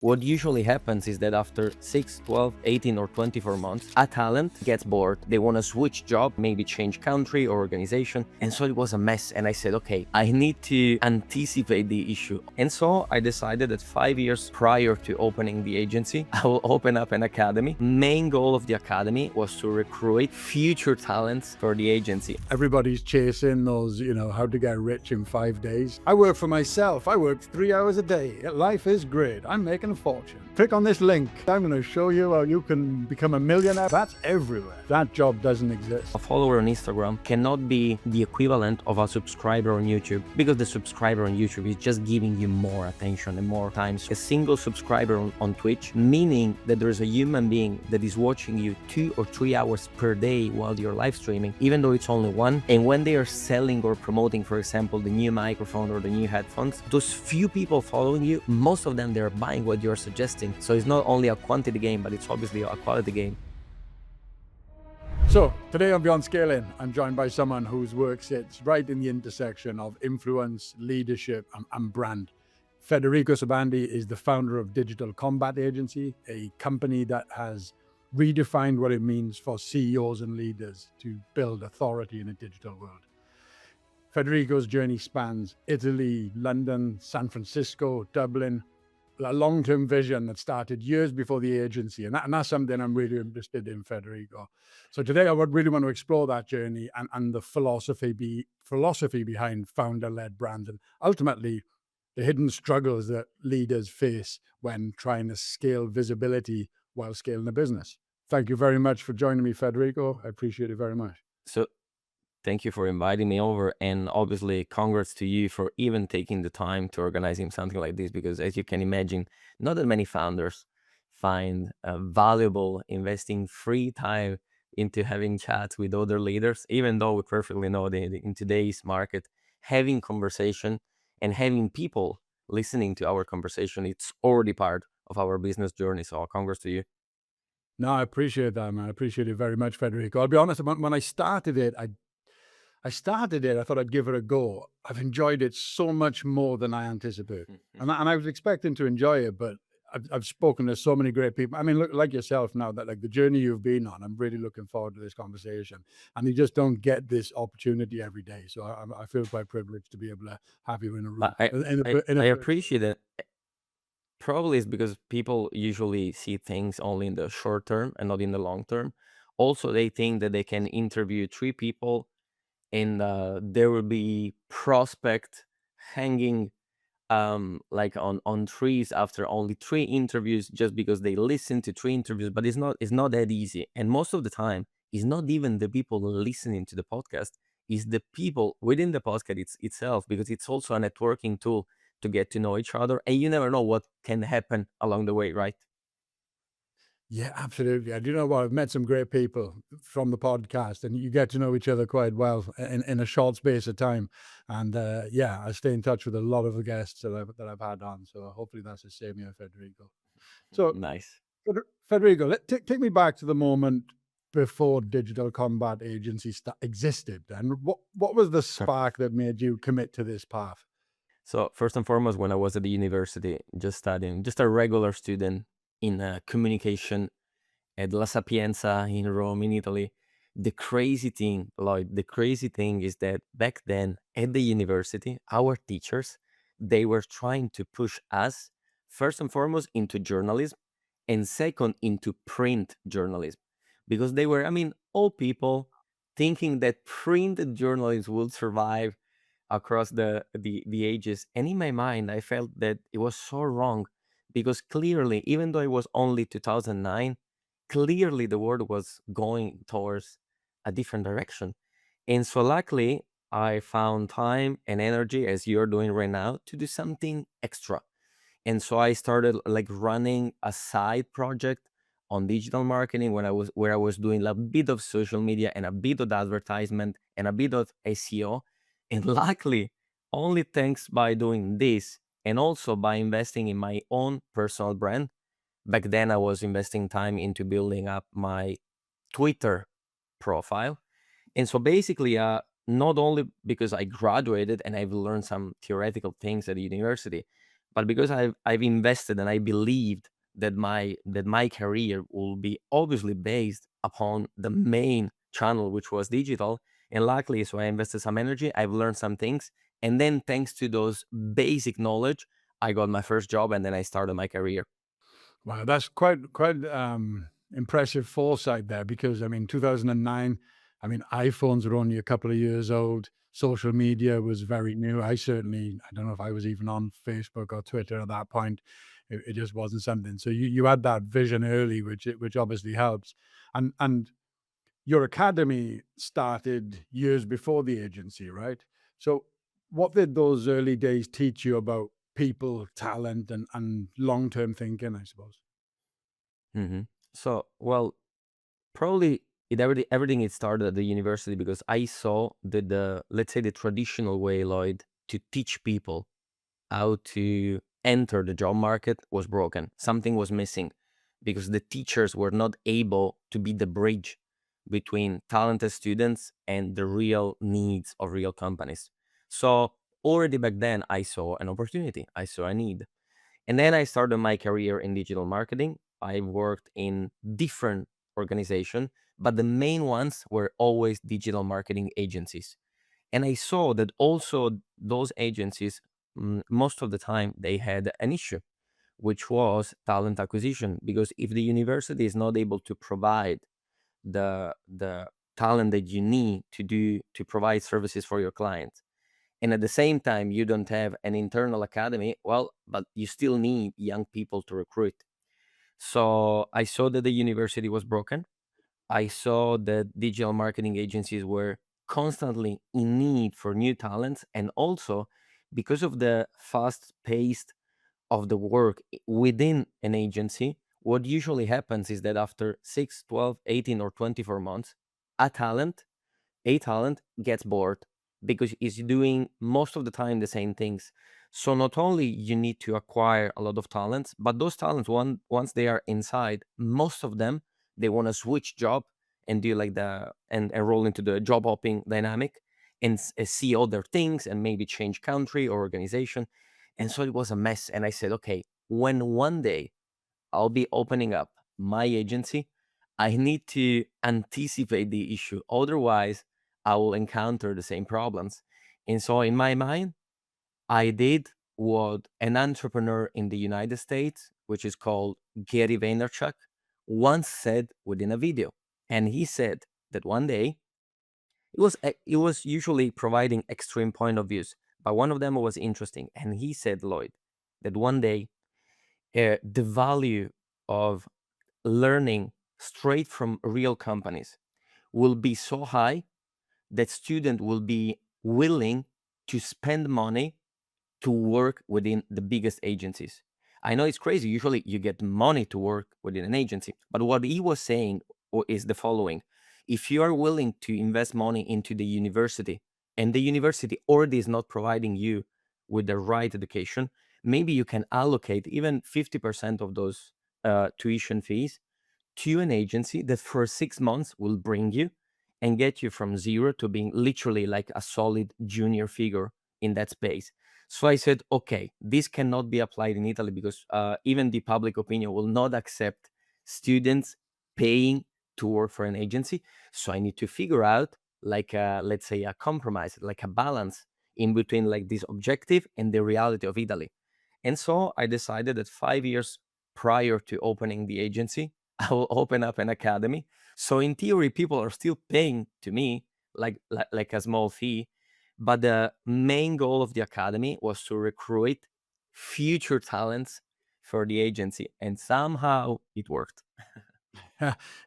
What usually happens is that after 6, 12, 18, or 24 months, a talent gets bored. They want to switch job, maybe change country or organization. And so it was a mess. And I said, okay, I need to anticipate the issue. And so I decided that 5 years prior to opening the agency, I will open up an academy. Main goal of the academy was to recruit future talents for the agency. Everybody's chasing those, how to get rich in 5 days. I work for myself. I work 3 hours a day. Life is great. I'm making a fortune. Click on this link. I'm going to show you how you can become a millionaire. That's everywhere. That job doesn't exist. A follower on Instagram cannot be the equivalent of a subscriber on YouTube, because the subscriber on YouTube is just giving you more attention and more time. So a single subscriber on Twitch, meaning that there's a human being that is watching you 2 or 3 hours per day while you're live streaming, even though it's only one. And when they are selling or promoting, for example, the new microphone or the new headphones, those few people following you, most of them, they're buying what you're suggesting. So it's not only a quantity game, but it's obviously a quality game. So today on Beyond Scaling, I'm joined by someone whose work sits right in the intersection of influence, leadership, and brand. Federico Sbandi is the founder of Digital Combat Agency, a company that has redefined what it means for CEOs and leaders to build authority in a digital world. Federico's journey spans Italy, London, San Francisco, Dublin, a long-term vision that started years before the agency. And that's something I'm really interested in, Federico. So today I would really want to explore that journey and the philosophy behind founder-led brands, and ultimately the hidden struggles that leaders face when trying to scale visibility while scaling a business. Thank you very much for joining me, Federico. I appreciate it very much. So thank you for inviting me over, and obviously congrats to you for even taking the time to organizing something like this, because as you can imagine, not that many founders find valuable investing free time into having chats with other leaders, even though we perfectly know that in today's market, having conversation and having people listening to our conversation, it's already part of our business journey. So congrats to you. No, I appreciate that, man. I appreciate it very much, Federico. I'll be honest, when I started it, I thought I'd give it a go. I've enjoyed it so much more than I anticipated. And I was expecting to enjoy it, but I've spoken to so many great people. I mean, look, like yourself now, that like the journey you've been on, I'm really looking forward to this conversation. And you just don't get this opportunity every day. So I feel quite privileged to be able to have you in a room. I appreciate it. Probably it's because people usually see things only in the short term and not in the long term. Also, they think that they can interview 3 people and there will be prospect hanging like on trees after only 3 interviews, just because they listen to 3 interviews. But it's not that easy. And most of the time, it's not even the people listening to the podcast, it's the people within the podcast itself, because it's also a networking tool to get to know each other, and you never know what can happen along the way, right? Yeah, absolutely. I do know what, I've met some great people from the podcast, and you get to know each other quite well in a short space of time. And yeah, I stay in touch with a lot of the guests that I've had on. So hopefully that's the same here, Federico. So Nice. Federico, take me back to the moment before Digital Combat Agency existed. And what was the Sure. spark that made you commit to this path? So first and foremost, when I was at the university, just studying, just a regular student in communication at La Sapienza in Rome, in Italy, the crazy thing, Lloyd, the crazy thing is that back then at the university, our teachers, they were trying to push us first and foremost into journalism, and second into print journalism, because they were, I mean, all people thinking that print journalism would survive across the ages. And in my mind, I felt that it was so wrong, because clearly, even though it was only 2009, clearly the world was going towards a different direction. And so luckily, I found time and energy, as you're doing right now, to do something extra. And so I started like running a side project on digital marketing, when I was doing a bit of social media and a bit of advertisement and a bit of SEO. And luckily, only thanks by doing this, and also by investing in my own personal brand. Back then I was investing time into building up my Twitter profile. And so basically, not only because I graduated and I've learned some theoretical things at the university, But because I've invested and I believed that my career will be obviously based upon the main channel, which was digital, and luckily, so I invested some energy. I've learned some things, and then thanks to those basic knowledge, I got my first job, and then I started my career. Wow, that's quite impressive foresight there because I mean 2009, I mean iPhones were only a couple of years old. Social media was very new. I don't know if I was even on Facebook or Twitter at that point. It just wasn't something. So you had that vision early, which obviously helps. And your academy started years before the agency, right? So what did those early days teach you about people, talent, and long-term thinking, I suppose? hmm So, well, probably everything it started at the university because I saw that the let's say the traditional way, Lloyd, to teach people how to enter the job market was broken. Something was missing because the teachers were not able to be the bridge between talented students and the real needs of real companies. So already back then, I saw an opportunity, I saw a need. And then I started my career in digital marketing. I worked in different organizations, but the main ones were always digital marketing agencies. And I saw that also those agencies, most of the time, they had an issue, which was talent acquisition. Because if the university is not able to provide the talent that you need to provide services for your clients, and at the same time you don't have an internal academy, well, but you still need young people to recruit. So I saw that the university was broken. I saw that digital marketing agencies were constantly in need for new talents. And also, because of the fast pace of the work within an agency, what usually happens is that after 6, 12, 18, or 24 months, a talent a talent gets bored because it's doing most of the time the same things. So not only you need to acquire a lot of talents, but those talents, once they are inside, most of them they want to switch job and do like the and enroll into the job hopping dynamic and see other things and maybe change country or organization. And so it was a mess. And I said, okay, when one day I'll be opening up my agency, I need to anticipate the issue. Otherwise, I will encounter the same problems. And so, in my mind, I did what an entrepreneur in the United States, which is called Gary Vaynerchuk, once said within a video. And he said that one day it was usually providing extreme point of views, but one of them was interesting. And he said, Lloyd, that one day the value of learning straight from real companies will be so high that student will be willing to spend money to work within the biggest agencies. I know it's crazy. Usually you get money to work within an agency. But what he was saying is the following. If you are willing to invest money into the university and the university already is not providing you with the right education, maybe you can allocate even 50% of those tuition fees to an agency that for 6 months will bring you and get you from zero to being literally like a solid junior figure in that space. So I said, okay, this cannot be applied in Italy because even the public opinion will not accept students paying to work for an agency. So I need to figure out like let's say a compromise, like a balance in between like this objective and the reality of Italy. And so I decided that 5 years prior to opening the agency, I will open up an academy. So in theory, people are still paying to me like a small fee, but the main goal of the academy was to recruit future talents for the agency, and somehow it worked.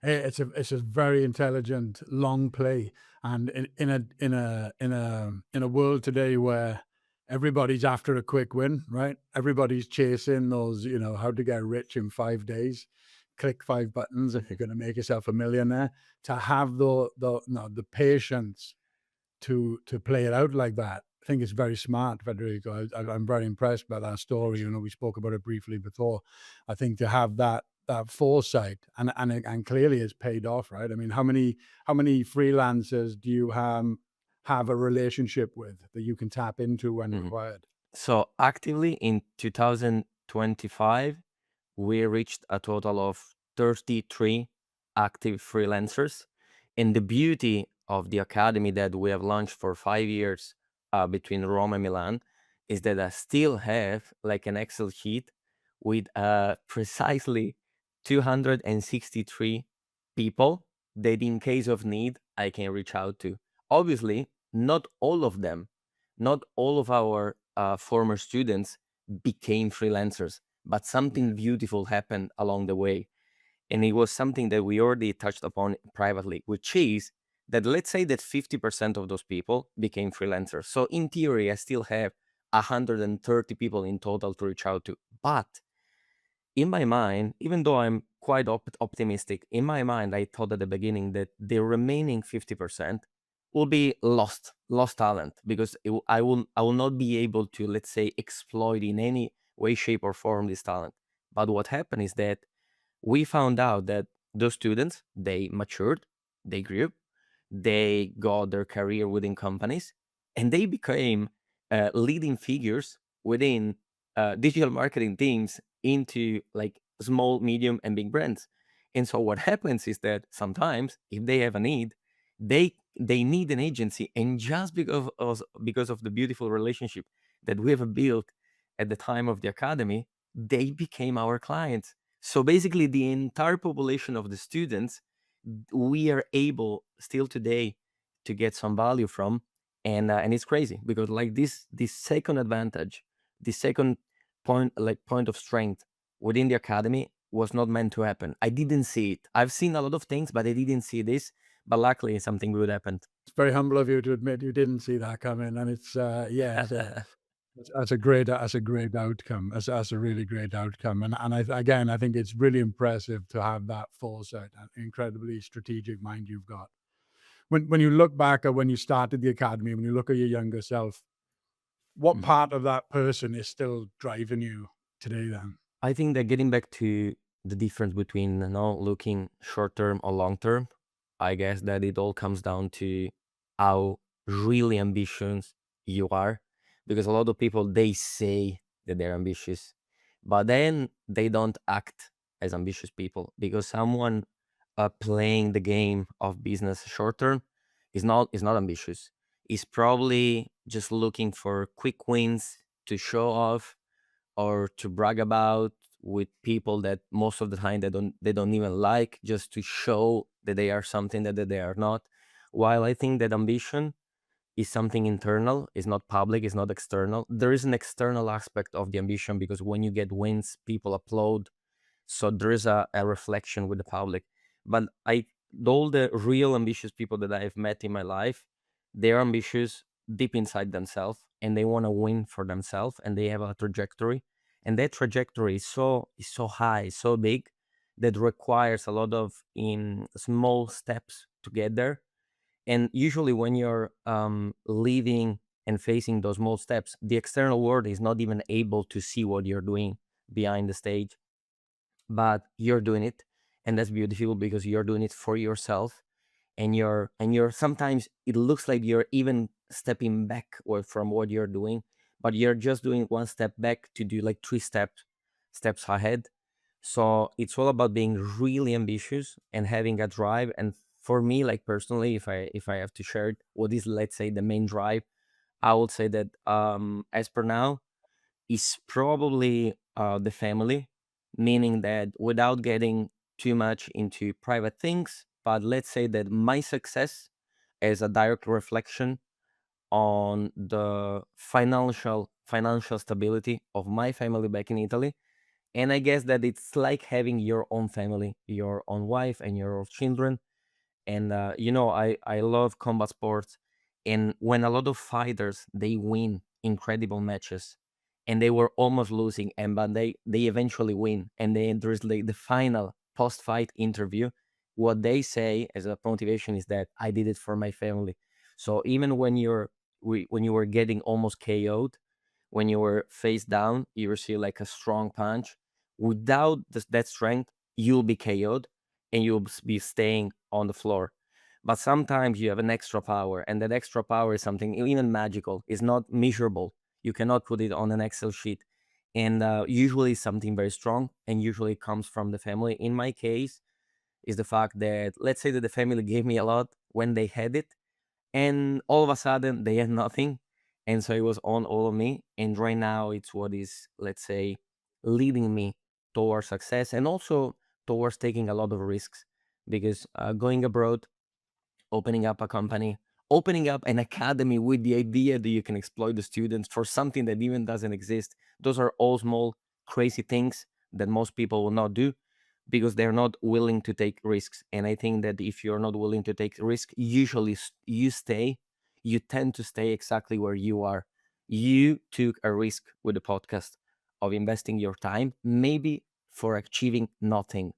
It's a very intelligent long play, and in a world today where everybody's after a quick win, right? Everybody's chasing those, how to get rich in 5 days. Click five buttons and you're going to make yourself a millionaire. To have the no, the patience to play it out like that. I think it's very smart, Federico. I'm very impressed by that story. We spoke about it briefly before. I think to have that foresight and clearly it's paid off, right? I mean, how many freelancers do you have a relationship with that you can tap into when Mhm. required? So actively in 2025, we reached a total of 33 active freelancers. And the beauty of the academy that we have launched for 5 years between Rome and Milan is that I still have like an Excel sheet with precisely 263 people that, in case of need, I can reach out to. Obviously, not all of them, not all of our former students became freelancers, but something beautiful happened along the way. And it was something that we already touched upon privately, which is that let's say that 50% of those people became freelancers. So in theory, I still have 130 people in total to reach out to. But in my mind, even though I'm quite optimistic, in my mind, I thought at the beginning that the remaining 50% will be lost talent, because I will not be able to, let's say, exploit in any way, shape, or form this talent. But what happened is that we found out that those students, they matured, they grew, they got their career within companies, and they became leading figures within digital marketing teams into like small, medium, and big brands. And so what happens is that sometimes if they have a need, they need an agency, and just because of the beautiful relationship that we have built at the time of the academy, they became our clients. So basically, the entire population of the students, we are able still today to get some value from. And it's crazy because like this second advantage, the second point of strength within the academy was not meant to happen. I didn't see it. I've seen a lot of things, but I didn't see this. But luckily, something good happened. It's very humble of you to admit you didn't see that coming, and it's yeah, that's a great outcome. That's a really great outcome, and again, I think it's really impressive to have that foresight and incredibly strategic mind you've got. When you look back at when you started the academy, when you look at your younger self, what Mm. part of that person is still driving you today then? I think that getting back to the difference between looking short term or long term, I guess that it all comes down to how really ambitious you are. Because a lot of people, they say that they're ambitious, but then they don't act as ambitious people, because someone playing the game of business short term is not ambitious. Is probably just looking for quick wins to show off or to brag about with people that most of the time they don't even like, just to show that they are something that they are not. While I think that ambition is something internal, is not public, is not external. There is an external aspect of the ambition, because when you get wins, people applaud, so there is a reflection with the public. But all the real ambitious people that I've met in my life, they're ambitious deep inside themselves, and they want to win for themselves, and they have a trajectory, and that trajectory is so high, so big, that requires a lot of in small steps together. And usually when you're leading and facing those small steps, the external world is not even able to see what you're doing behind the stage, but you're doing it. And that's beautiful, because you're doing it for yourself, and you're sometimes it looks like you're even stepping back or from what you're doing, but you're just doing one step back to do like three steps ahead. So it's all about being really ambitious and having a drive. And for me, like personally, if I have to share it, what is, let's say, the main drive, I would say that as per now is probably the family, meaning that without getting too much into private things, but let's say that my success is a direct reflection on the financial stability of my family back in Italy. And I guess that it's like having your own family, your own wife, and your own children. And I love combat sports, and when a lot of fighters, they win incredible matches, and they were almost losing, and but they eventually win, and then there's like the final post fight interview. What they say as a motivation is that I did it for my family. So even when you were getting almost KO'd, when you were face down, you receive like a strong punch. Without that strength, you'll be KO'd, and you'll be staying on the floor. But sometimes you have an extra power, and that extra power is something even magical. It's not measurable. You cannot put it on an Excel sheet. And usually something very strong, and usually comes from the family. In my case, is the fact that, let's say that the family gave me a lot when they had it, and all of a sudden they had nothing, and so it was on all of me. And right now it's what is, let's say, leading me towards success, and also towards taking a lot of risks, because going abroad, opening up a company, opening up an academy with the idea that you can exploit the students for something that even doesn't exist, those are all small crazy things that most people will not do, because they're not willing to take risks. And I think that if you're not willing to take risk, usually you tend to stay exactly where you are. You took a risk with the podcast of investing your time, maybe for achieving nothing,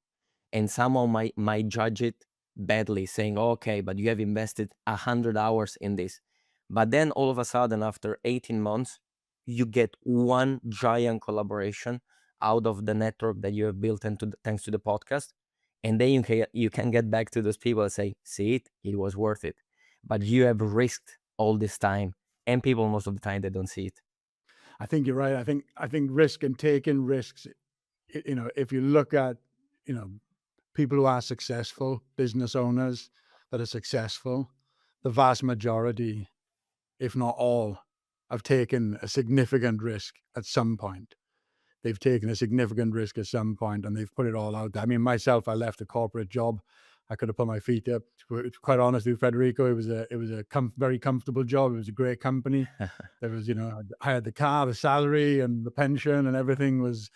and someone might judge it badly, saying, okay, but you have invested 100 hours in this. But then all of a sudden, after 18 months, you get one giant collaboration out of the network that you have built into thanks to the podcast. And then you can get back to those people and say, see it was worth it. But you have risked all this time. And people, most of the time, they don't see it. I think you're right. I think risk and taking risks. If you look at you know people who are successful, business owners that are successful, the vast majority, if not all, have taken a significant risk at some point. They've taken a significant risk at some point, and they've put it all out there. I mean, myself, I left a corporate job. I could have put my feet up. To be quite honest with you, Federico, it was a very comfortable job. It was a great company. There was, I had the car, the salary, and the pension, and everything was.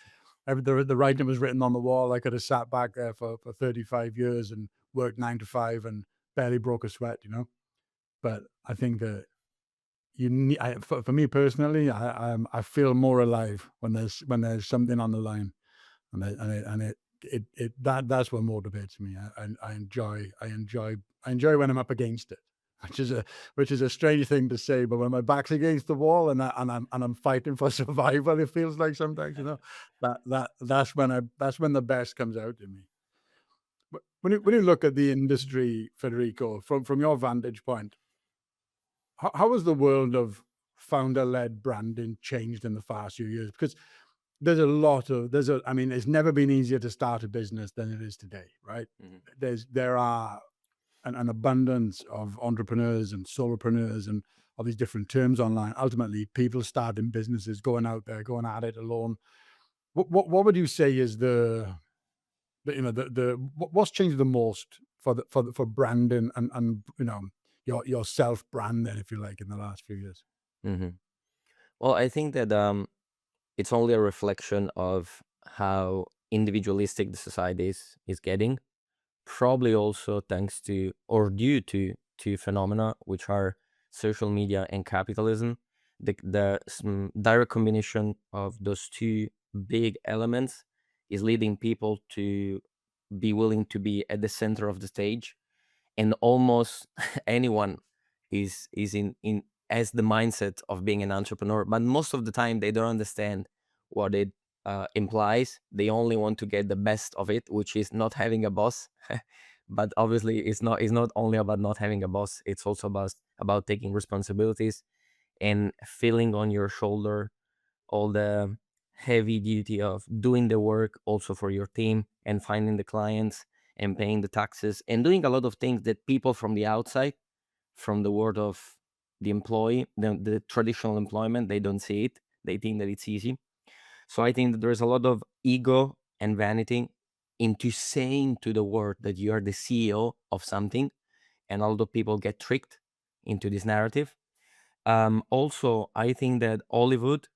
The writing was written on the wall. I could have sat back there for 35 years and worked 9 to 5 and barely broke a sweat. But I think that for me personally, I feel more alive when there's something on the line, that's what motivates me. I enjoy when I'm up against it, which is a strange thing to say, but when my back's against the wall and I'm fighting for survival, it feels like sometimes, that's when the best comes out in me. But when you look at the industry, Federico, from your vantage point, how has the world of founder-led branding changed in the past few years? Because I mean, it's never been easier to start a business than it is today, right? Mhm. There are an abundance of entrepreneurs and solopreneurs and all these different terms online. Ultimately, people starting businesses, going out there, going at it alone. What would you say is what's changed the most for branding and your self branding, if you like, in the last few years? Mhm. Well, I think that it's only a reflection of how individualistic the society is getting. Probably also thanks to or due to two phenomena, which are social media and capitalism. The direct combination of those two big elements is leading people to be willing to be at the center of the stage, and almost anyone is in as the mindset of being an entrepreneur, but most of the time they don't understand what it implies. They only want to get the best of it, which is not having a boss. But obviously it's not only about not having a boss, it's also about taking responsibilities and feeling on your shoulder all the heavy duty of doing the work also for your team, and finding the clients, and paying the taxes, and doing a lot of things that people from the outside, from the world of the employee, the traditional employment, they don't see it. They think that it's easy. So I think that there's a lot of ego and vanity into saying to the world that you are the CEO of something, and although people get tricked into this narrative. Also, I think that Hollywood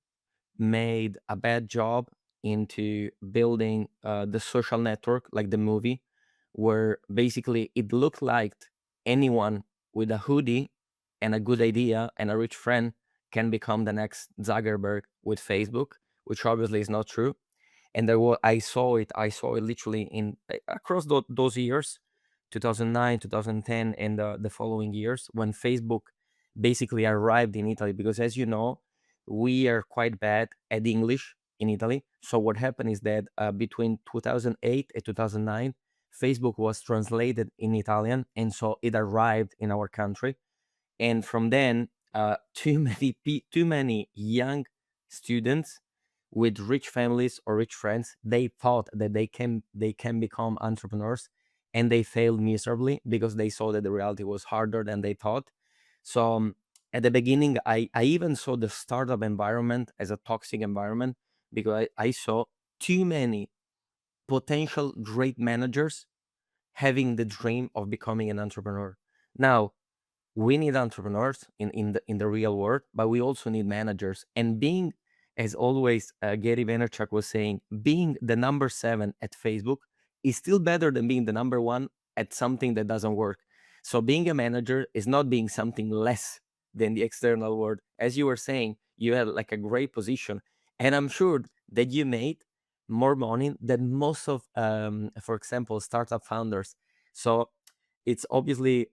made a bad job into building the social network, like the movie, where basically it looked like anyone with a hoodie and a good idea and a rich friend can become the next Zuckerberg with Facebook, which obviously is not true. And I saw it literally in across those years, 2009, 2010, and the following years, when Facebook basically arrived in Italy, because as you know, we are quite bad at English in Italy. So what happened is that between 2008 and 2009, Facebook was translated in Italian, and so it arrived in our country. And from then, too many young students with rich families or rich friends. They thought that they can become entrepreneurs, and they failed miserably because they saw that the reality was harder than they thought. So at the beginning, I even saw the startup environment as a toxic environment, because I saw too many potential great managers having the dream of becoming an entrepreneur. Now, we need entrepreneurs in the real world, but we also need managers. And being, as always, Gary Vaynerchuk was saying, being the number 7 at Facebook is still better than being the number 1 at something that doesn't work. So being a manager is not being something less than the external world. As you were saying, you had like a great position, and I'm sure that you made more money than most of, for example, startup founders. So it's obviously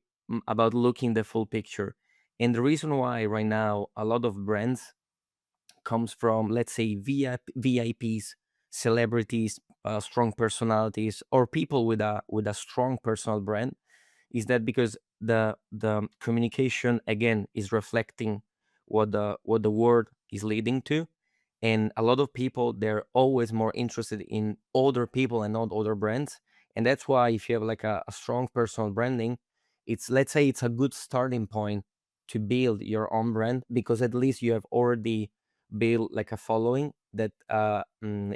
about looking the full picture. And the reason why right now a lot of brands comes from, let's say, VIPs, celebrities, strong personalities, or people with a strong personal brand, is that because the communication again is reflecting what the word is leading to. And a lot of people, they're always more interested in older people and not older brands. And that's why if you have like a strong personal branding, it's, let's say, it's a good starting point to build your own brand, because at least you have already built like a following that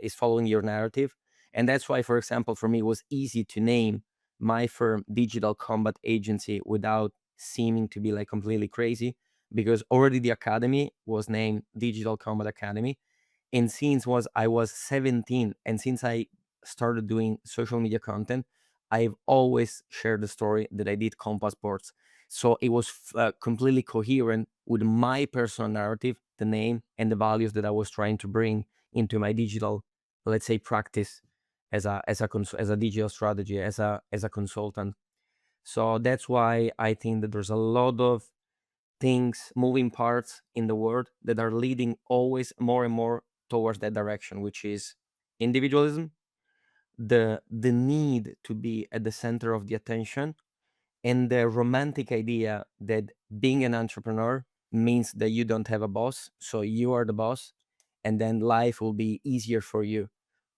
is following your narrative. And that's why, for example, for me, it was easy to name my firm Digital Combat Agency without seeming to be like completely crazy, because already the academy was named Digital Combat Academy. And since I was 17, and since I started doing social media content, I've always shared the story that I did combat sports. So it was completely coherent with my personal narrative, the name, and the values that I was trying to bring into my digital, let's say, practice as a digital strategy, as a consultant. So that's why I think that there's a lot of things, moving parts in the world that are leading always more and more towards that direction, which is individualism, the need to be at the center of the attention, and the romantic idea that being an entrepreneur means that you don't have a boss, so you are the boss, and then life will be easier for you,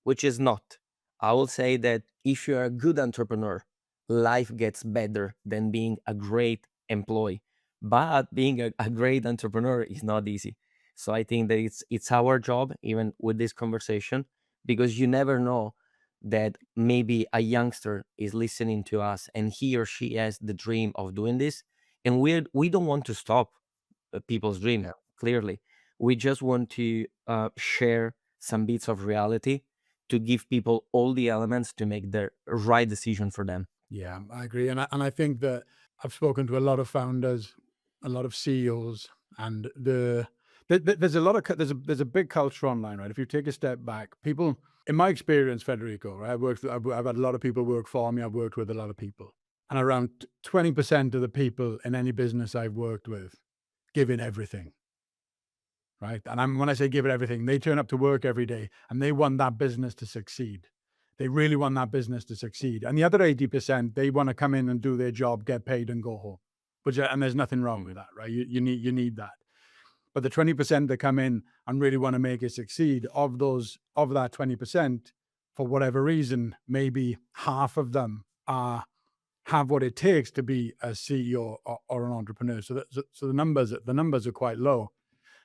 which is not. I will say that if you're a good entrepreneur, life gets better than being a great employee. But being a great entrepreneur is not easy. So I think that it's our job, even with this conversation, because you never know that maybe a youngster is listening to us and he or she has the dream of doing this. And we don't want to stop people's dream, Yeah. clearly. We just want to share some bits of reality to give people all the elements to make the right decision for them. Yeah, I agree, and I think that I've spoken to a lot of founders, a lot of CEOs, and there's a lot of there's a big culture online, right? If you take a step back, people, in my experience, Federico, right? I've had a lot of people work for me. I've worked with a lot of people, and around 20% of the people in any business I've worked with give it everything, right? And when I say give it everything, they turn up to work every day and they want that business to succeed. They really want that business to succeed. And the other 80%, they want to come in and do their job, get paid, and go home. And there's nothing wrong with that, right? You need that. But the 20% that come in and really want to make it succeed, of that 20%, for whatever reason, maybe half of them have what it takes to be a CEO or an entrepreneur. So the numbers are quite low.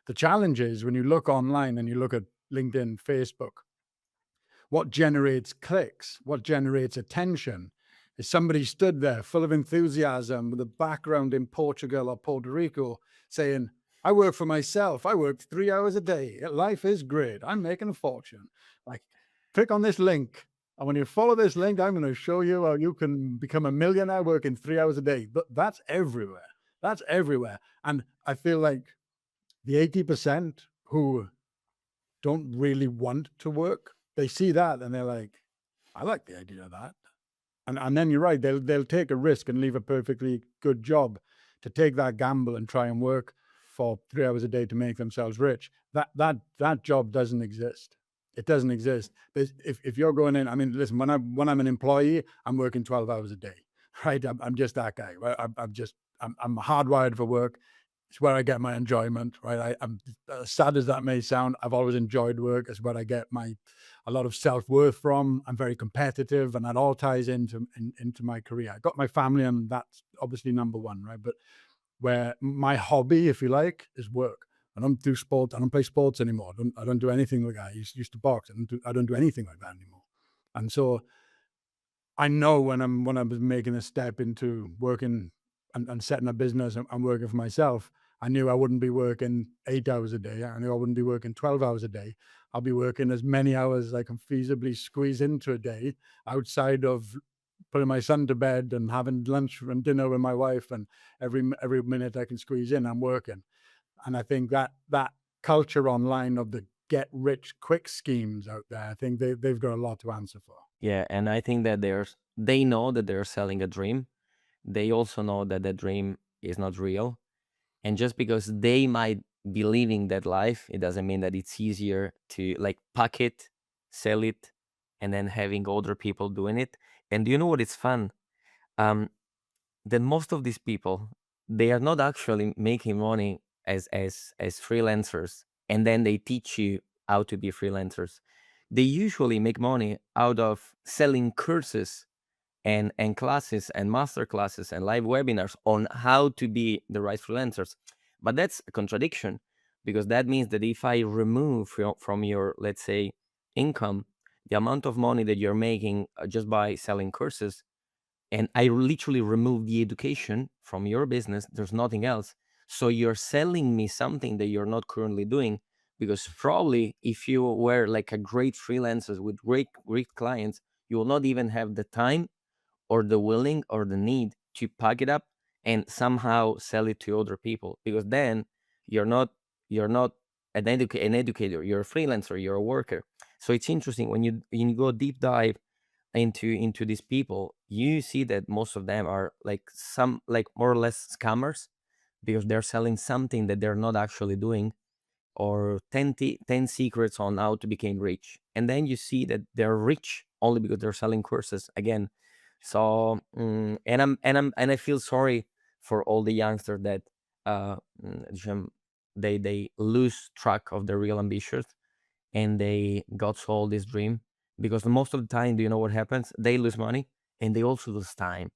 The challenge is when you look online and you look at LinkedIn, Facebook, what generates clicks, what generates attention is somebody stood there full of enthusiasm with a background in Portugal or Puerto Rico saying, I work for myself. I work 3 hours a day. Life is great. I'm making a fortune. Like, click on this link. And when you follow this link, I'm going to show you how you can become a millionaire working 3 hours a day. But that's everywhere. That's everywhere. And I feel like the 80% who don't really want to work, they see that and they're like, I like the idea of that. And then you're right, they'll take a risk and leave a perfectly good job to take that gamble and try and work for 3 hours a day to make themselves rich. That job doesn't exist. It doesn't exist. If you're going in, I mean, listen, when I'm an employee, I'm working 12 hours a day, right? I'm just that guy. Right? I'm hardwired for work. It's where I get my enjoyment, right? I'm as sad as that may sound. I've always enjoyed work. It's where I get my a lot of self worth from. I'm very competitive, and that all ties into my career. I got my family, and that's obviously number one, right? But where my hobby, if you like, is work. I don't do sports. I don't play sports anymore. I don't do anything like that. I used to box. I don't do anything like that anymore. And so I know when I was making a step into working and setting a business and working for myself, I knew I wouldn't be working 8 hours a day. I knew I wouldn't be working 12 hours a day. I'll be working as many hours as I can feasibly squeeze into a day outside of putting my son to bed and having lunch and dinner with my wife. And every minute I can squeeze in, I'm working. And I think that culture online of the get rich quick schemes out there, I think they've got a lot to answer for. Yeah, and I think that they know that they're selling a dream. They also know that the dream is not real. And just because they might be living that life, it doesn't mean that it's easier to like pack it, sell it, and then having other people doing it. And do you know what is fun? Um, that most of these people, they are not actually making money as freelancers, and then they teach you how to be freelancers. They usually make money out of selling courses and classes and master classes and live webinars on how to be the right freelancers. But that's a contradiction, because that means that if I remove from your, let's say, income, the amount of money that you're making just by selling courses, and I literally remove the education from your business, there's nothing else. So you're selling me something that you're not currently doing, because probably if you were like a great freelancer with great clients, you will not even have the time or the willing or the need to pack it up and somehow sell it to other people, because then you're not an educator, you're a freelancer, you're a worker. So it's interesting when you go deep dive into these people, you see that most of them are like some like more or less scammers, because they're selling something that they're not actually doing, or 10 secrets on how to become rich. And then you see that they're rich only because they're selling courses again. So and I feel sorry for all the youngsters that they lose track of their real ambitions, and they got sold this dream, because most of the time, do you know what happens? They lose money, and they also lose time,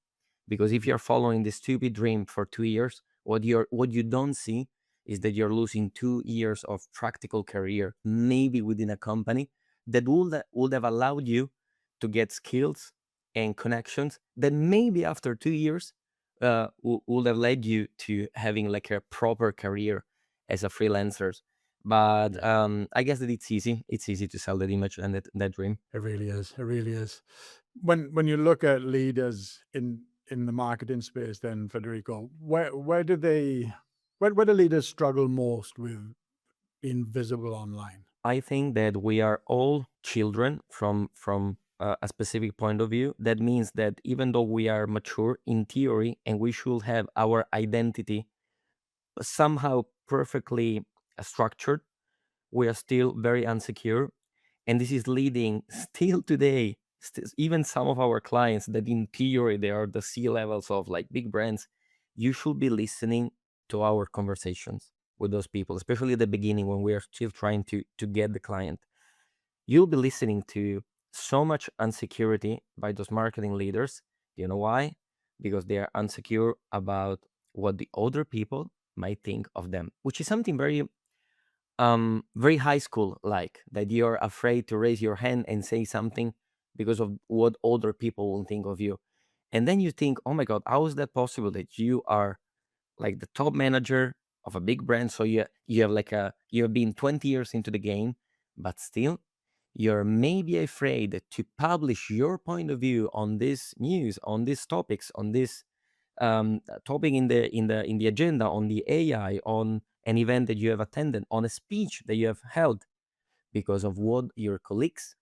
because if you're following this stupid dream for 2 years, what you don't see is that you're losing 2 years of practical career, maybe within a company that would have allowed you to get skills and connections that maybe after 2 years would have led you to having like a proper career as a freelancer. But Yeah. I guess that it's easy. It's easy to sell that image and that dream. It really is. It really is. When you look at leaders in the marketing space, then Federico, where do leaders struggle most with being visible online? I think that we are all children from a specific point of view. That means that even though we are mature in theory and we should have our identity somehow perfectly structured, we are still very insecure. And this is leading still today, even some of our clients that in theory they are the C levels of like big brands. You should be listening to our conversations with those people, especially at the beginning when we are still trying to get the client. You'll be listening to so much insecurity by those marketing leaders. Do you know why? Because they are insecure about what the other people might think of them, which is something very high school like, that you're afraid to raise your hand and say something because of what other people will think of you. And then you think, oh my god, how is that possible that you are like the top manager of a big brand, so you have like a you have been 20 years into the game, but still you're maybe afraid to publish your point of view on this news, on these topics, on this topic in the agenda, on the AI, on an event that you have attended, on a speech that you have held, because of what your colleagues,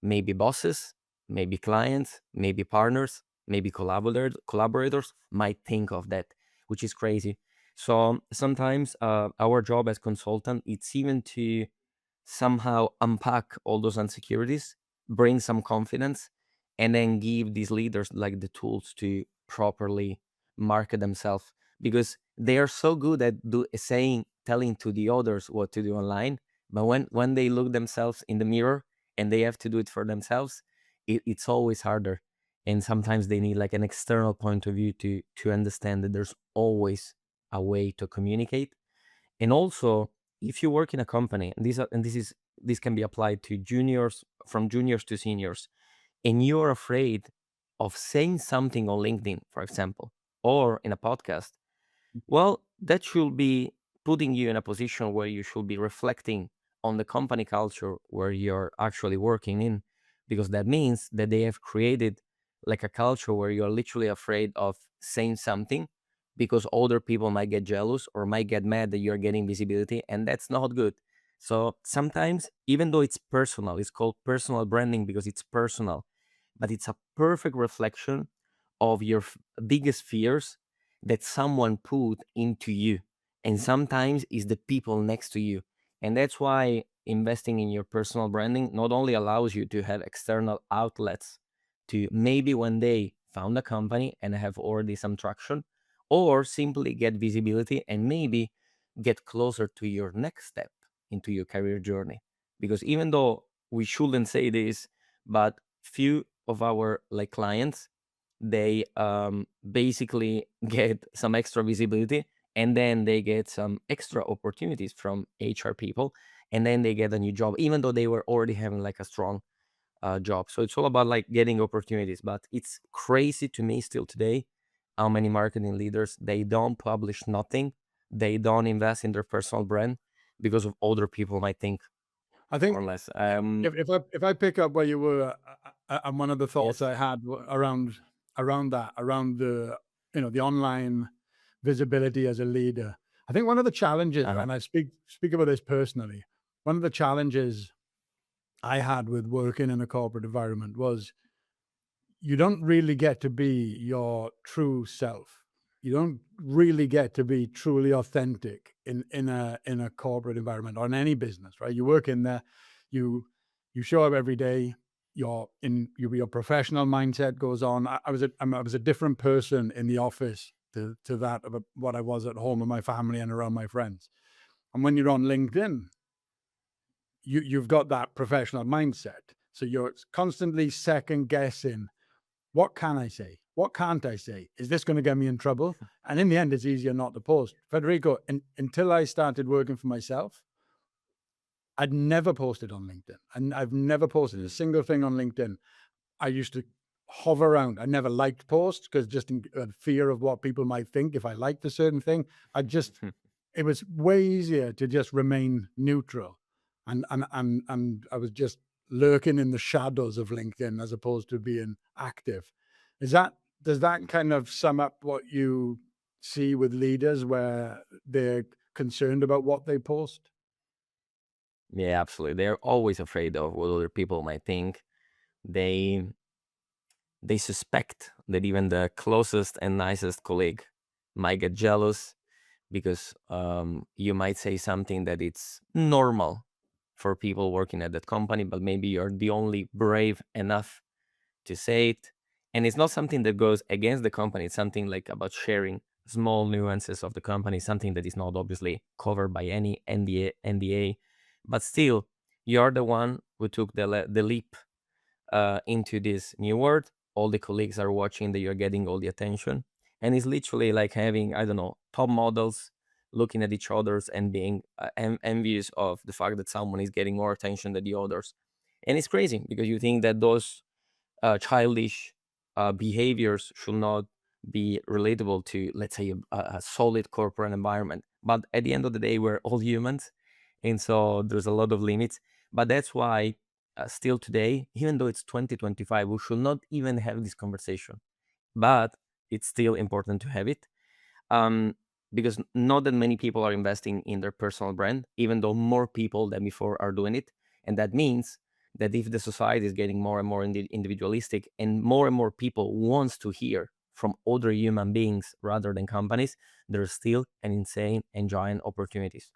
maybe bosses, maybe clients, maybe partners, maybe collaborators might think of that, which is crazy. So sometimes our job as consultant, it's even to somehow unpack all those insecurities, bring some confidence, and then give these leaders like the tools to properly market themselves. because they are so good at telling to the others what to do online, but when they look themselves in the mirror and they have to do it for themselves, it's always harder. And sometimes they need like an external point of view to understand that there's always a way to communicate. And also, if you work in a company, and this can be applied to juniors, from juniors to seniors, and you're afraid of saying something on LinkedIn, for example, or in a podcast, well, that should be putting you in a position where you should be reflecting on the company culture where you're actually working in, because that means that they have created like a culture where you're literally afraid of saying something because other people might get jealous or might get mad that you're getting visibility, and that's not good. So sometimes, even though it's personal, it's called personal branding because it's personal, but it's a perfect reflection of your biggest fears that someone put into you, and sometimes is the people next to you. And that's why investing in your personal branding not only allows you to have external outlets to maybe one day found a company and have already some traction, or simply get visibility and maybe get closer to your next step into your career journey. Because even though we shouldn't say this, but few of our like clients, they basically get some extra visibility, and then they get some extra opportunities from HR people, and then they get a new job even though they were already having like a strong job. So it's all about like getting opportunities. But it's crazy to me still today how many marketing leaders, they don't publish nothing, they don't invest in their personal brand because of other people might think, I more think or less. if I pick up where you were, and one of the thoughts Yes. I had around the the online visibility as a leader. I think one of the challenges, Uh-huh. and I speak about this personally, one of the challenges I had with working in a corporate environment was you don't really get to be your true self. You don't really get to be truly authentic in a corporate environment or in any business, right? You work in there, you you show up every day. Your professional mindset goes on. I was a different person in the office to that of what I was at home with my family and around my friends. And when you're on LinkedIn, you've got that professional mindset, so you're constantly second guessing, what can I say? What can't I say? Is this going to get me in trouble? And in the end, it's easier not to post. Federico, until I started working for myself, I'd never posted on LinkedIn. And I've never posted a single thing on LinkedIn. I used to hover around. I never liked posts because just in fear of what people might think if I liked a certain thing. It was way easier to just remain neutral. And I was just lurking in the shadows of LinkedIn as opposed to being active. Is that Does that kind of sum up what you see with leaders where they're concerned about what they post? Yeah, absolutely. They're always afraid of what other people might think. They they suspect that even the closest and nicest colleague might get jealous because you might say something that it's normal for people working at that company, but maybe you're the only brave enough to say it. And it's not something that goes against the company. It's something like about sharing small nuances of the company, something that is not obviously covered by any NDA, but still, you're the one who took the leap into this new world. All the colleagues are watching that you're getting all the attention. And it's literally like having, I don't know, top models looking at each others and being envious of the fact that someone is getting more attention than the others. And it's crazy because you think that those childish behaviors should not be relatable to, let's say, a solid corporate environment. But at the end of the day, we're all humans. And so there's a lot of limits. But that's why, still today, even though it's 2025, we should not even have this conversation. But it's still important to have it, um, because not that many people are investing in their personal brand, even though more people than before are doing it. And that means that if the society is getting more and more individualistic, and more people wants to hear from other human beings rather than companies, there's still an insane and giant opportunities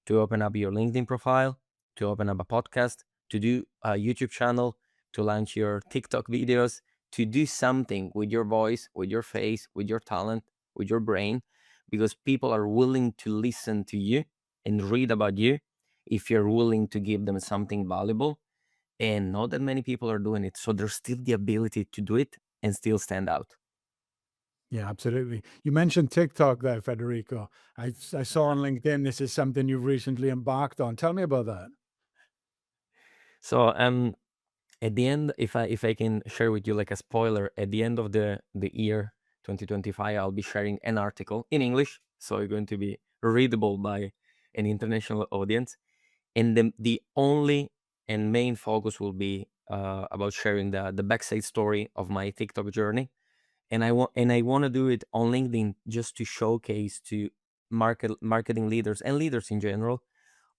to open up your LinkedIn profile, to open up a podcast, to do a YouTube channel, to launch your TikTok videos, to do something with your voice, with your face, with your talent, with your brain, because people are willing to listen to you and read about you if you're willing to give them something valuable. And not that many people are doing it. So there's still the ability to do it and still stand out. Yeah, absolutely. You mentioned TikTok there, Federico. I saw on LinkedIn this is something you've recently embarked on. Tell me about that. So at the end, if I can share with you like a spoiler, at the end of the year 2025, I'll be sharing an article in English, so it's going to be readable by an international audience. And the only and main focus will be about sharing the backside story of my TikTok journey. And I want to do it on LinkedIn just to showcase to marketing leaders and leaders in general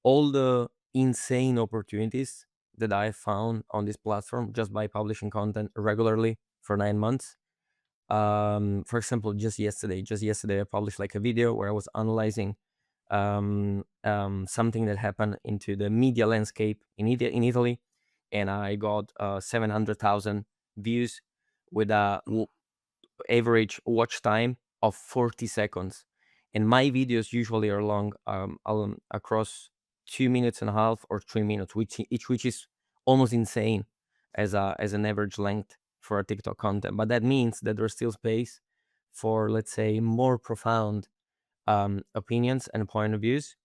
all the insane opportunities that I found on this platform just by publishing content regularly for 9 months. For example, just yesterday, I published like a video where I was analyzing something that happened into the media landscape in Italy, and I got 700,000 views with a average watch time of 40 seconds. And my videos usually are long, across 2 minutes and a half or 3 minutes, which is almost insane as an average length for a TikTok content. But that means that there's still space for, let's say, more profound opinions and point of views.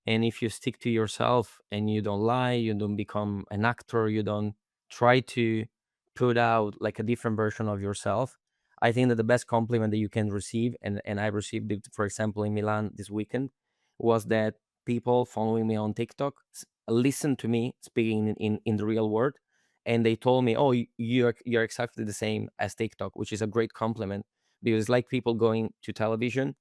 And if you stick to yourself and you don't lie, you don't become an actor, you don't try to put out like a different version of yourself, I think that the best compliment that you can receive, and I received it, for example, in Milan this weekend, was that people following me on TikTok listened to me speaking in the real world. And they told me, oh, you're exactly the same as TikTok, which is a great compliment, because it's like people going to television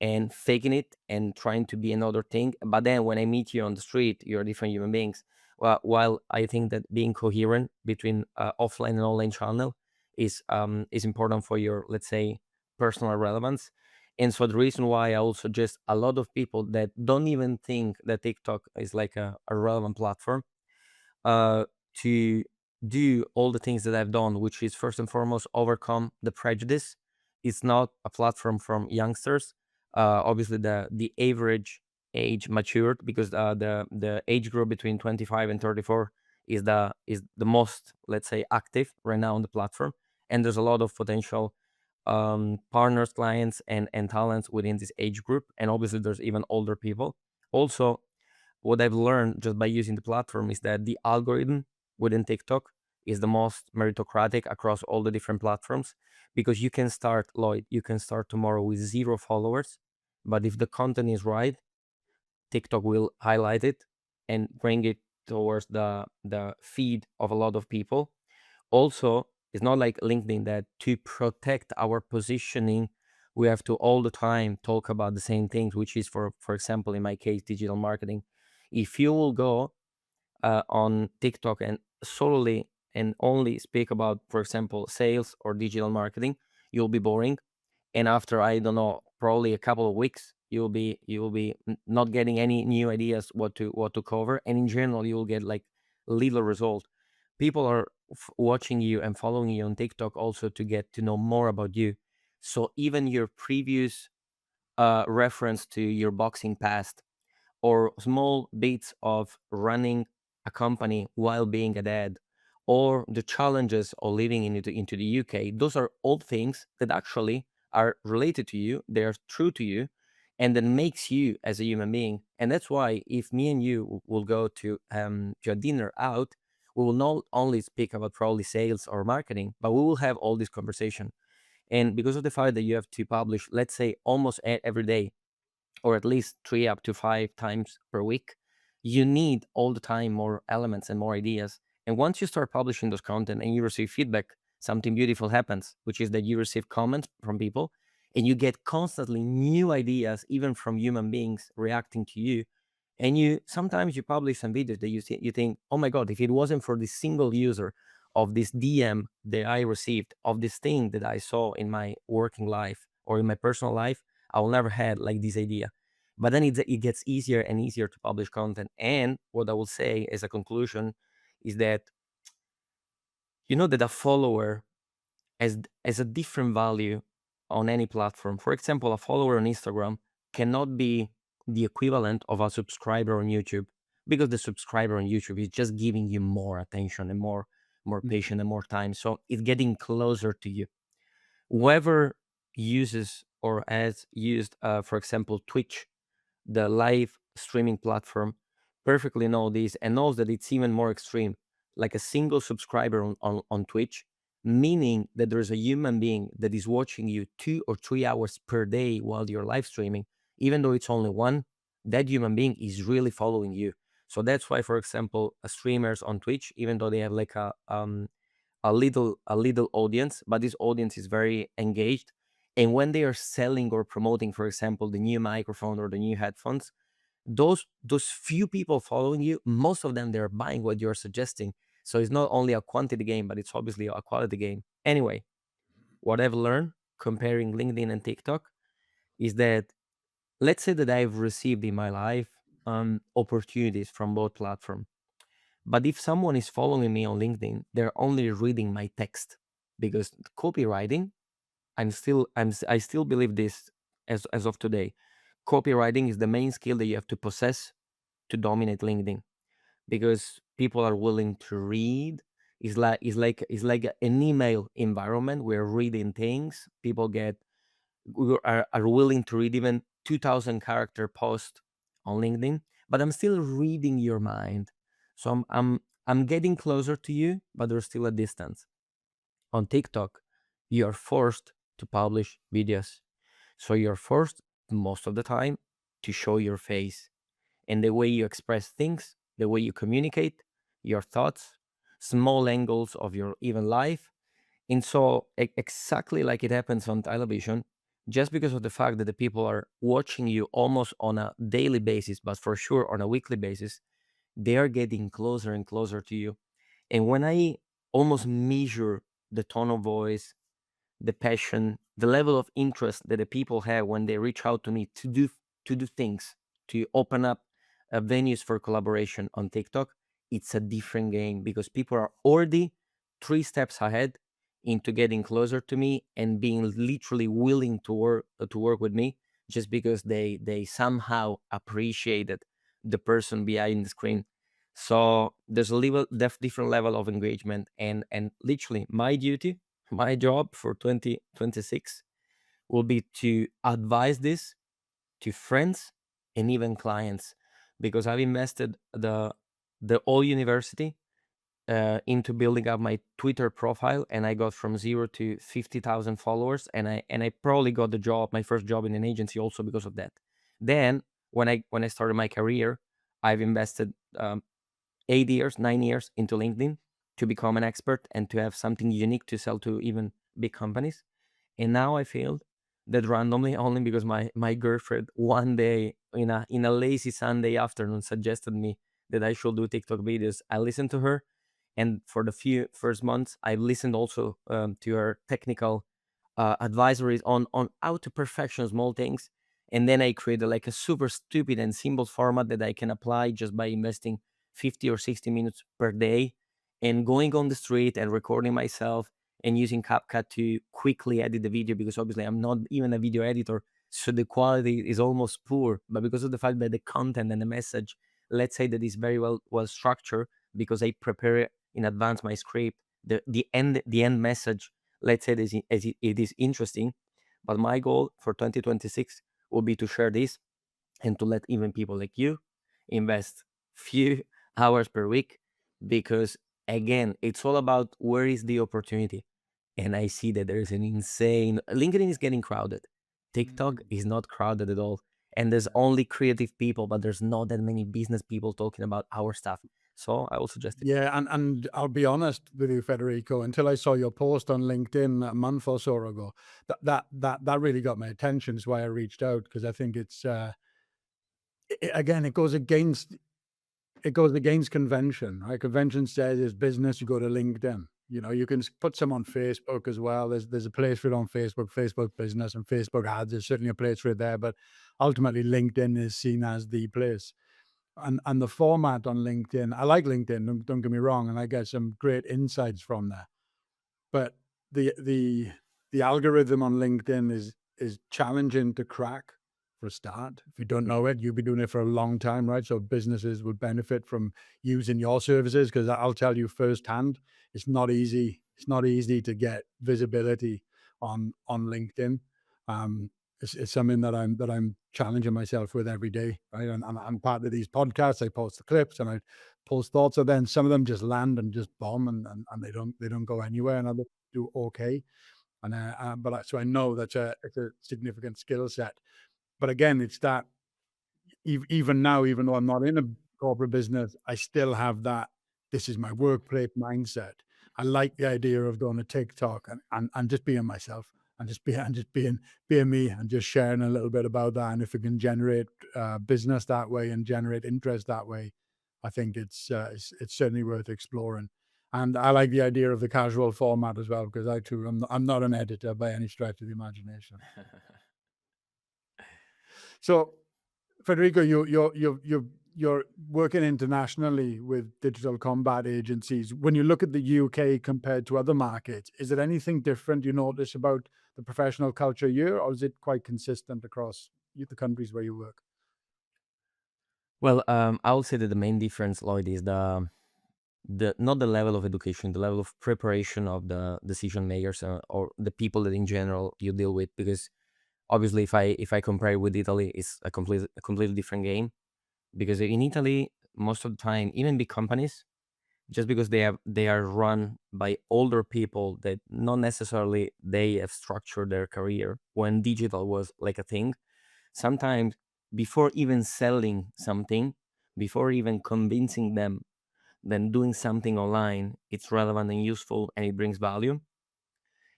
and faking it and trying to be another thing. But then when I meet you on the street, you're different human beings. Well, while I think that being coherent between offline and online channel is important for your, let's say, personal relevance. And so the reason why I also suggest a lot of people that don't even think that TikTok is like a relevant platform, uh, to do all the things that I've done, which is first and foremost overcome the prejudice. It's not a platform from youngsters. Obviously, the average age matured, because the age group between 25 and 34 is the most, let's say, active right now on the platform. And there's a lot of potential partners, clients, and talents within this age group. And obviously, there's even older people. Also, what I've learned just by using the platform is that the algorithm within TikTok is the most meritocratic across all the different platforms, because you can start, Lloyd, you can start tomorrow with 0 followers, but if the content is right, TikTok will highlight it and bring it towards the feed of a lot of people. Also, it's not like LinkedIn that to protect our positioning, we have to all the time talk about the same things, which is, for example, in my case, digital marketing. If you will go on TikTok and solely and only speak about, for example, sales or digital marketing, you'll be boring. And after, I don't know, probably a couple of weeks, you'll be not getting any new ideas what to cover. And in general, you will get like little result. People are watching you and following you on TikTok also to get to know more about you. So even your previous reference to your boxing past, or small bits of running a company while being a dad, or the challenges of living into the UK. Those are all things that actually are related to you, they are true to you, and that makes you as a human being. And that's why if me and you will go to a dinner out, we will not only speak about probably sales or marketing, but we will have all this conversation. And because of the fact that you have to publish, let's say, almost every day, or at least 3 up to 5 times per week, you need all the time more elements and more ideas. And once you start publishing those content and you receive feedback, something beautiful happens, which is that you receive comments from people and you get constantly new ideas, even from human beings reacting to you. And you sometimes you publish some videos that you think, oh my god, if it wasn't for this single user of this DM that I received, of this thing that I saw in my working life or in my personal life, I will never had like this idea. But then it gets easier and easier to publish content. And what I will say as a conclusion is that, that a follower has a different value on any platform. For example, a follower on Instagram cannot be the equivalent of a subscriber on YouTube, because the subscriber on YouTube is just giving you more attention and more Mm. patience and more time. So it's getting closer to you. Whoever uses or has used, for example, Twitch, the live streaming platform, perfectly know this and knows that it's even more extreme. Like a single subscriber on Twitch, meaning that there's a human being that is watching you 2 or 3 hours per day while you're live streaming, even though it's only one, that human being is really following you. So that's why, for example, streamers on Twitch, even though they have like a little audience, but this audience is very engaged. And when they are selling or promoting, for example, the new microphone or the new headphones, those few people following you, most of them, they're buying what you're suggesting. So it's not only a quantity game, but it's obviously a quality game. Anyway, what I've learned comparing LinkedIn and TikTok is that, let's say that I've received in my life opportunities from both platforms. But if someone is following me on LinkedIn, they're only reading my text, because copywriting, I still believe this as of today. Copywriting is the main skill that you have to possess to dominate LinkedIn, because people are willing to read. It's like an email environment where reading things. People are willing to read even 2,000 character post on LinkedIn, but I'm still reading your mind. So I'm getting closer to you, but there's still a distance. On TikTok, you are forced to publish videos. So you're forced most of the time to show your face and the way you express things, the way you communicate your thoughts, small angles of your even life. And so, exactly like it happens on television, just because of the fact that the people are watching you almost on a daily basis, but for sure on a weekly basis, they are getting closer and closer to you. And when I almost measure the tone of voice, the passion, the level of interest that the people have when they reach out to me to do things, to open up venues for collaboration on TikTok, it's a different game, because people are already 3 steps ahead into getting closer to me and being literally willing to work with me, just because they somehow appreciated the person behind the screen. So there's a different level of engagement, and literally my duty, my job for 2026 will be to advise this to friends and even clients, because I've invested the whole university into building up my Twitter profile, and I got from 0 to 50,000 followers, and I probably got the job, my first job in an agency, also because of that. Then when I started my career, I've invested 8 years, 9 years into LinkedIn to become an expert and to have something unique to sell to even big companies. And now I feel that randomly, only because my girlfriend one day in a lazy Sunday afternoon suggested me that I should do TikTok videos, I listened to her, and for the few first months, I've listened also to her technical advisories on how to perfection small things. And then I created like a super stupid and simple format that I can apply just by investing 50 or 60 minutes per day and going on the street and recording myself and using CapCut to quickly edit the video, because obviously I'm not even a video editor. So the quality is almost poor. But because of the fact that the content and the message, let's say that is very well structured, because I prepare in advance my script, the end message, let's say this, it is interesting. But my goal for 2026 will be to share this and to let even people like you invest few hours per week, because again, it's all about where is the opportunity. And I see that there's an insane LinkedIn is getting crowded. TikTok Mm. is not crowded at all. And there's only creative people, but there's not that many business people talking about our stuff. So I will suggest it. Yeah, and I'll be honest with you, Federico. Until I saw your post on LinkedIn a month or so ago, that really got my attention. Is why I reached out, because I think it's again, it goes against convention, right? Convention says it's business, you go to LinkedIn. You can put some on Facebook as well. There's a place for it on Facebook, Facebook Business and Facebook Ads. There's certainly a place for it there, but ultimately LinkedIn is seen as the place. And the format on LinkedIn, I like LinkedIn. Don't get me wrong, and I get some great insights from there. But the the algorithm on LinkedIn is challenging to crack for a start. If you don't know it, you'll be doing it for a long time, right? So businesses would benefit from using your services because I'll tell you firsthand, it's not easy. It's not easy to get visibility on LinkedIn. Um, it's something that I'm challenging myself with every day, right? And I'm part of these podcasts. I post the clips and I post thoughts. So then some of them just land and just bomb and they don't go anywhere, and others do okay. And so I know that's it's a significant skill set. But again, it's that even now, even though I'm not in a corporate business, I still have that. This is my workplace mindset. I like the idea of going to TikTok and just being myself and just being me and just sharing a little bit about that. And if it can generate business that way and generate interest that way, I think it's certainly worth exploring. And I like the idea of the casual format as well because I too I'm not an editor by any stretch of the imagination. So Federico, you're working internationally with digital combat agencies. When you look at the UK compared to other markets, is there anything different you notice about the professional culture here, or is it quite consistent across the countries where you work? Well, I would say that the main difference, Lloyd, is the not the level of education, the level of preparation of the decision makers, or the people that in general you deal with. Because obviously, if I compare it with Italy, it's a completely different game. Because in Italy, most of the time, even big companies, just because they are run by older people that not necessarily they have structured their career when digital was like a thing. Sometimes before even selling something, before even convincing them then doing something online, it's relevant and useful and it brings value,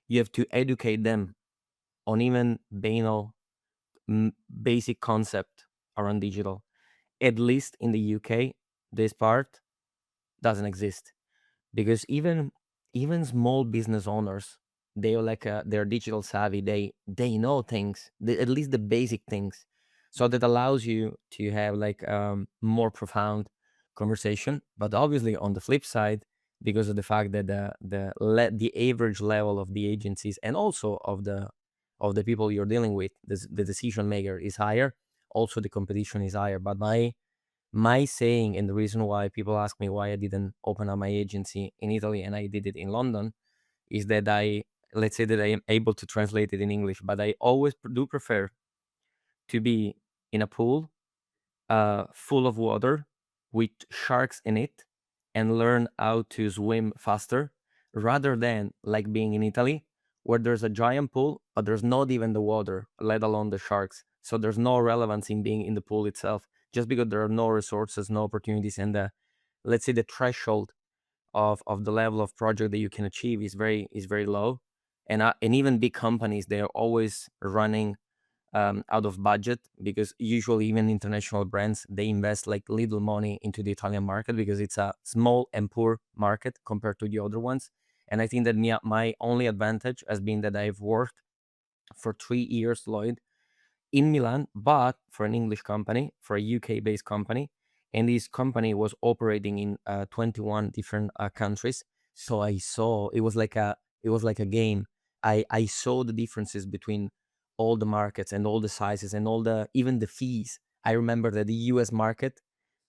you have to educate them on even banal, basic concept around digital. At least in the UK, this part doesn't exist because even small business owners, they're digital savvy. They know things, at least the basic things, so that allows you to have like more profound conversation. But obviously on the flip side, because of the fact that the average level of the agencies and also of the people you're dealing with, the decision maker is higher, also the competition is higher. But my saying, and the reason why people ask me why I didn't open up my agency in Italy and I did it in London, is that let's say that I am able to translate it in English, but I always do prefer to be in a pool full of water with sharks in it and learn how to swim faster rather than like being in Italy where there's a giant pool, but there's not even the water, let alone the sharks. So there's no relevance in being in the pool itself just because there are no resources, no opportunities, and let's say the threshold of the level of project that you can achieve is very low. And even big companies, they are always running out of budget because usually even international brands they invest like little money into the Italian market because it's a small and poor market compared to the other ones. And I think that my only advantage has been that I've worked for 3 years, Lloyd, in Milan, but for an English company, for a UK based company. And this company was operating in 21 different countries. So I saw it was like a game. I saw the differences between all the markets and all the sizes and all the even the fees. I remember that the US market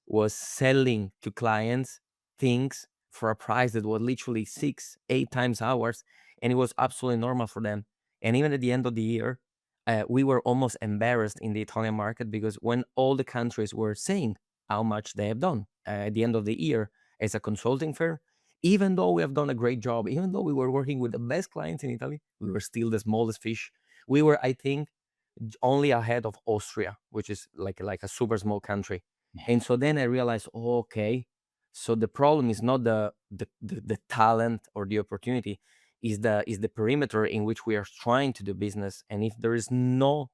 was selling to clients things for a price that was literally 6, 8 times ours, and it was absolutely normal for them. And even at the end of the year, we were almost embarrassed in the Italian market because when all the countries were saying how much they have done at the end of the year as a consulting firm, even though we have done a great job, even though we were working with the best clients in Italy, we were still the smallest fish. We were, I think, only ahead of Austria, which is like a super small country. And so then I realized, oh, okay, so the problem is not the talent or the opportunity, is the perimeter in which we are trying to do business. And if there is no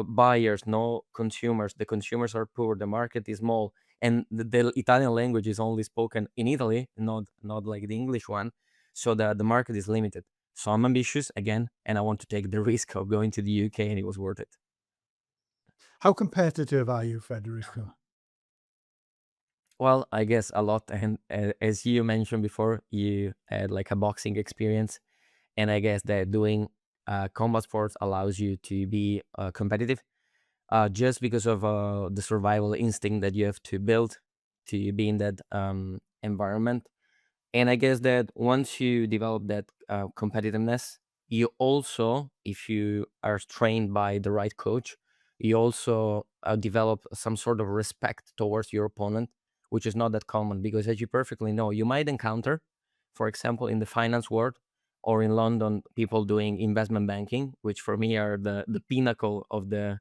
buyers, no consumers, the consumers are poor, the market is small, and the Italian language is only spoken in Italy, not like the English one, so the market is limited. So I'm ambitious again, and I want to take the risk of going to the UK, and it was worth it. How competitive are you, Federico? Well, I guess a lot, and as you mentioned before, you had like a boxing experience, And I guess that doing combat sports allows you to be competitive, just because of the survival instinct that you have to build to be in that environment. And I guess that once you develop that competitiveness, you also, if you are trained by the right coach, you also develop some sort of respect towards your opponent, which is not that common because, as you perfectly know, you might encounter, for example, in the finance world or in London, people doing investment banking, which for me are the pinnacle of the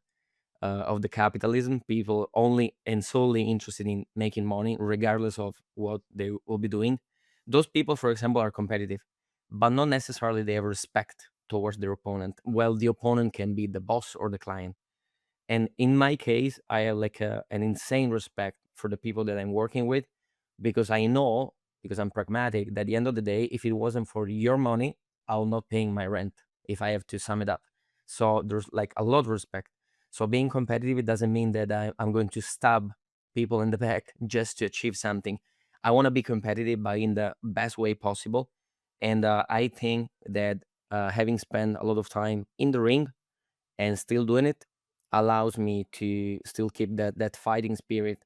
capitalism. People only and solely interested in making money, regardless of what they will be doing. Those people, for example, are competitive, but not necessarily they have respect towards their opponent. Well, the opponent can be the boss or the client. And in my case, I have like an insane respect for the people that I'm working with, because I know, because I'm pragmatic, that at the end of the day, if it wasn't for your money, I'll not paying my rent, if I have to sum it up. So there's like a lot of respect. So being competitive, it doesn't mean that I'm going to stab people in the back just to achieve something. I want to be competitive, but in the best way possible. And I think that having spent a lot of time in the ring and still doing it allows me to still keep that fighting spirit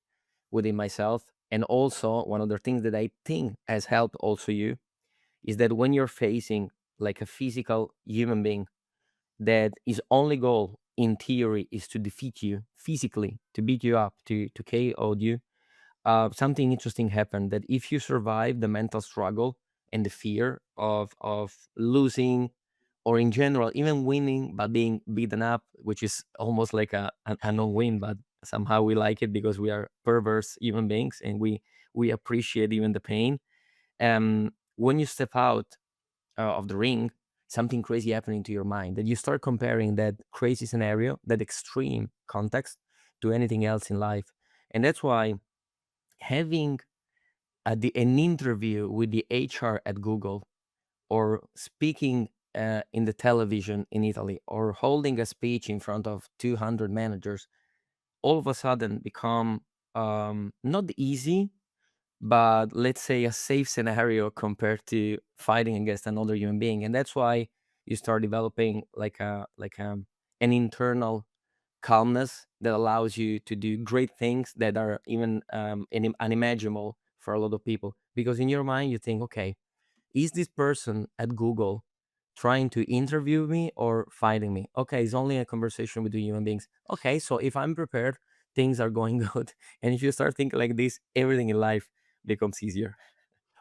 within myself. And also, one of the things that I think has helped also you is that when you're facing like a physical human being that his only goal in theory is to defeat you physically, to beat you up, to KO you, something interesting happened, that if you survive the mental struggle and the fear of losing, or in general even winning but being beaten up, which is almost like a no-win, but somehow we like it because we are perverse human beings and we appreciate even the pain. When you step out of the ring, something crazy happening to your mind, that you start comparing that crazy scenario, that extreme context, to anything else in life. And that's why having an interview with the HR at Google, or speaking in the television in Italy, or holding a speech in front of 200 managers, all of a sudden become not easy, but let's say a safe scenario compared to fighting against another human being. And that's why you start developing an internal calmness that allows you to do great things that are even unimaginable for a lot of people, because in your mind you think, okay, is this person at Google trying to interview me or fighting me? Okay, it's only a conversation between human beings. Okay, so if I'm prepared, things are going good. And if you start thinking like this, everything in life becomes easier.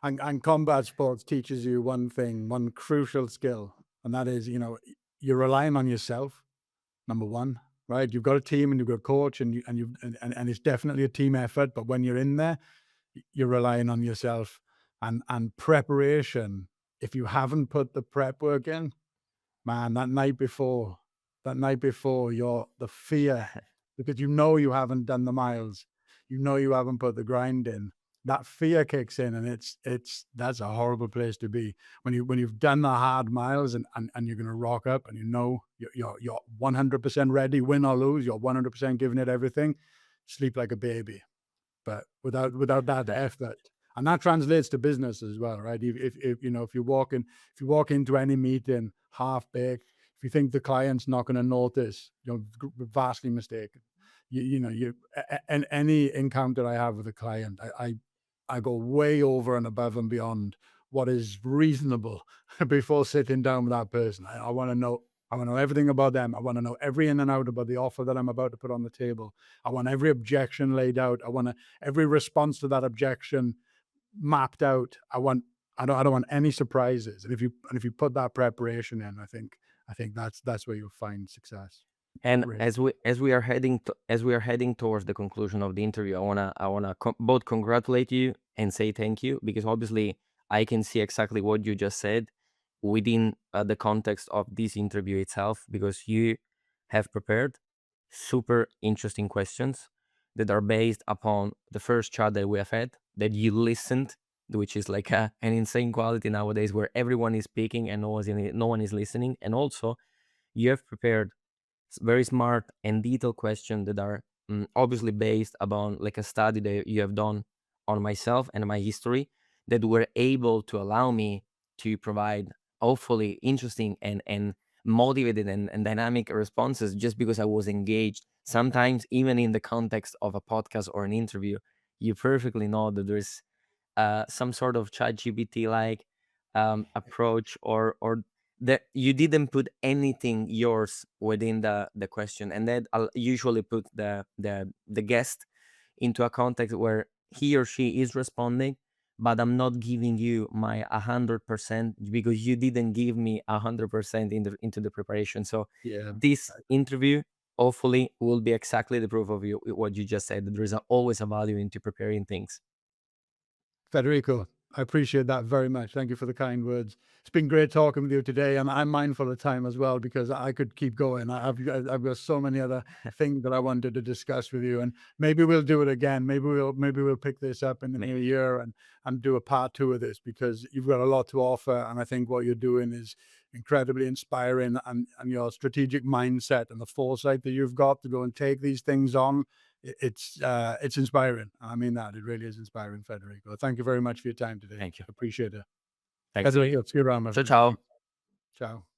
And combat sports teaches you one thing, one crucial skill, and that is, you're relying on yourself. Number one, right? You've got a team and you've got a coach, and it's definitely a team effort. But when you're in there, you're relying on yourself, and preparation. If you haven't put the prep work in, man, that night before, you're the fear, because you haven't done the miles, you haven't put the grind in. That fear kicks in, and that's a horrible place to be when you've done the hard miles, and you're gonna rock up, and you're 100% ready, win or lose, you're 100% giving it everything. Sleep like a baby. But without that effort, and that translates to business as well, right? If you walk into any meeting half baked, if you think the client's not going to notice, you're vastly mistaken. And any encounter I have with a client, I go way over and above and beyond what is reasonable before sitting down with that person. I want to know. I want to know everything about them. I want to know every in and out about the offer that I'm about to put on the table. I want every objection laid out. I want every response to that objection mapped out. I don't want any surprises. And if you put that preparation in, I think that's where you'll find success. And Really. as we are heading towards the conclusion of the interview, I wanna both congratulate you and say thank you, because obviously I can see exactly what you just said within the context of this interview itself, because you have prepared super interesting questions that are based upon the first chat that we have had, that you listened, which is like an insane quality nowadays, where everyone is speaking and no one is listening. And also you have prepared very smart and detailed questions that are obviously based upon like a study that you have done on myself and my history, that were able to allow me to provide hopefully interesting and motivated and dynamic responses just because I was engaged. Sometimes even in the context of a podcast or an interview, you perfectly know that there's some sort of chat GPT like approach, or that you didn't put anything yours within the question, and then I'll usually put the guest into a context where he or she is responding, but I'm not giving you my 100% because you didn't give me 100% into the preparation. So Yeah. this interview hopefully will be exactly the proof of what you just said, that there is always a value into preparing things. Federico, I appreciate that very much. Thank you for the kind words. It's been great talking with you today, and I'm mindful of time as well because I could keep going. I've got so many other things that I wanted to discuss with you, and maybe we'll do it again. Maybe we'll pick this up in the new year and do a part two of this because you've got a lot to offer, and I think what you're doing is incredibly inspiring, and your strategic mindset and the foresight that you've got to go and take these things on, it's inspiring. I mean that. It really is inspiring, Federico. Thank you very much for your time today. Thank you. Appreciate it. Thanks. Federico, see you around, my Ciao friend. ciao. Thanks. Ciao.